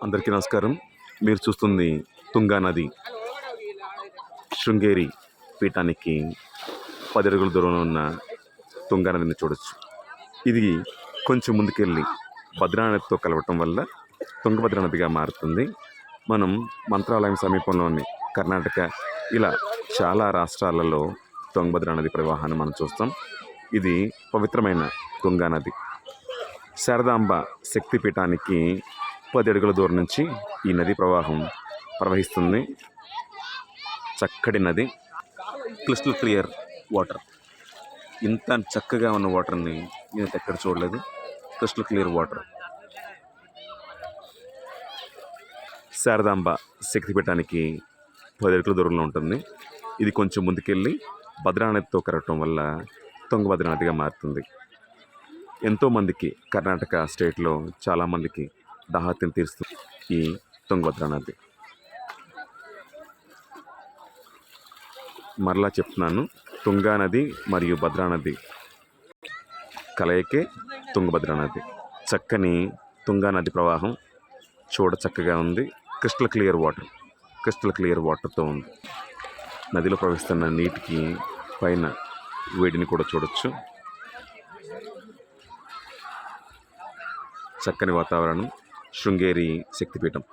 అందరికీ నమస్కారం. మీరు చూస్తుంది తుంగా నది. శృంగేరి పీఠానికి 10 అడుగుల దూరంలో ఉన్న తుంగా నదిని చూడొచ్చు. ఇది కొంచెం ముందుకెళ్ళి భద్రా నదితో కలవటం వల్ల తుంగభద్ర నదిగా మారుతుంది. మనం మంత్రాలయం సమీపంలోని కర్ణాటక ఇలా చాలా రాష్ట్రాలలో తుంగభద్ర నది ప్రవాహాన్ని మనం చూస్తాం. ఇది పవిత్రమైన తుంగా నది. శారదాంబ శక్తిపీఠానికి 10 అడుగుల దూరం నుంచి ఈ నది ప్రవాహం ప్రవహిస్తుంది. చక్కటి నది, క్రిస్టల్ క్లియర్ వాటర్. ఇంత చక్కగా ఉన్న వాటర్ని నేను ఎక్కడ చూడలేదు. Crystal clear water. శారదాంబ శక్తిపీఠానికి 10 అడుగుల దూరంలో ఉంటుంది. ఇది కొంచెం ముందుకెళ్ళి భద్రా నదితో కలవటం వల్ల తుంగభద్ర నదిగా మారుతుంది. ఎంతోమందికి కర్ణాటక స్టేట్లో చాలామందికి దాహార్తిని తీరుస్తుంది ఈ తుంగభద్ర నది. మరలా చెప్తున్నాను, తుంగా నది మరియు భద్రా నది కలయికే తుంగభద్ర నది. చక్కని తుంగా నది ప్రవాహం చూడ చక్కగా ఉంది. క్రిస్టల్ క్లియర్ వాటర్తో ఉంది. నదిలో ప్రవహిస్తున్న నీటికి పైన వేడిని కూడా చూడొచ్చు. చక్కని వాతావరణం. శృంగేరి శక్తిపీఠం.